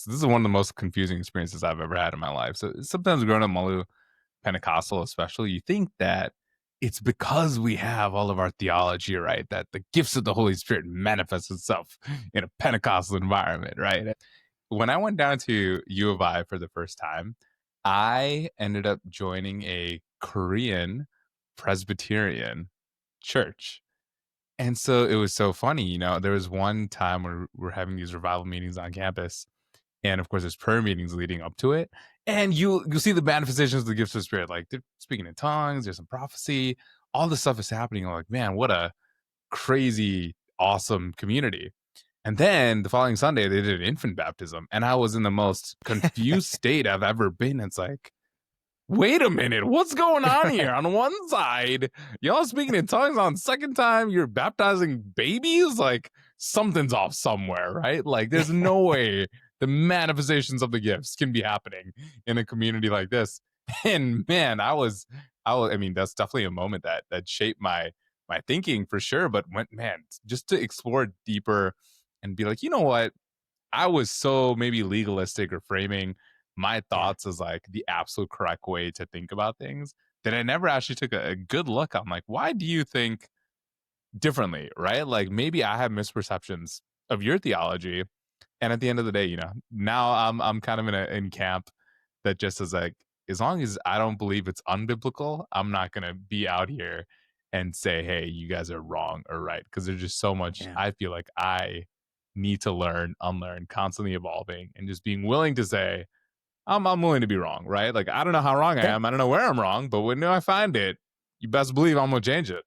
this is one of the most confusing experiences I've ever had in my life. So sometimes growing up Malu Pentecostal, especially, you think that it's because we have all of our theology right that the gifts of the Holy Spirit manifests itself in a Pentecostal environment, right? When I went down to U of I for the first time, I ended up joining a Korean Presbyterian church. And so it was so funny, there was one time where we're having these revival meetings on campus, and of course there's prayer meetings leading up to it, and you see the manifestations of the gifts of the Spirit, like they're speaking in tongues, there's some prophecy, all this stuff is happening. I'm like, man, what a crazy, awesome community. And then the following Sunday, they did an infant baptism, and I was in the most confused state I've ever been. It's like, wait a minute, what's going on here? On one side, y'all speaking in tongues. On second time, you're baptizing babies. Like, something's off somewhere, right? Like, there's no way the manifestations of the gifts can be happening in a community like this. And man, I mean, that's definitely a moment that shaped my thinking for sure. But man, just to explore deeper and be like, you know what? I was so maybe legalistic or framing my Yeah. thoughts as like the absolute correct way to think about things that I never actually took a good look. I'm like, why do you think differently, right? Like maybe I have misperceptions of your theology, and at the end of the day, now I'm kind of in camp that just is like, as long as I don't believe it's unbiblical, I'm not gonna be out here and say, hey, you guys are wrong or right, because there's just so much. Yeah. I feel like I need to learn, unlearn, constantly evolving, and just being willing to say, I'm willing to be wrong, right? Like I don't know how wrong I That am, I don't know where I'm wrong, but when I find it, you best believe I'm gonna change it.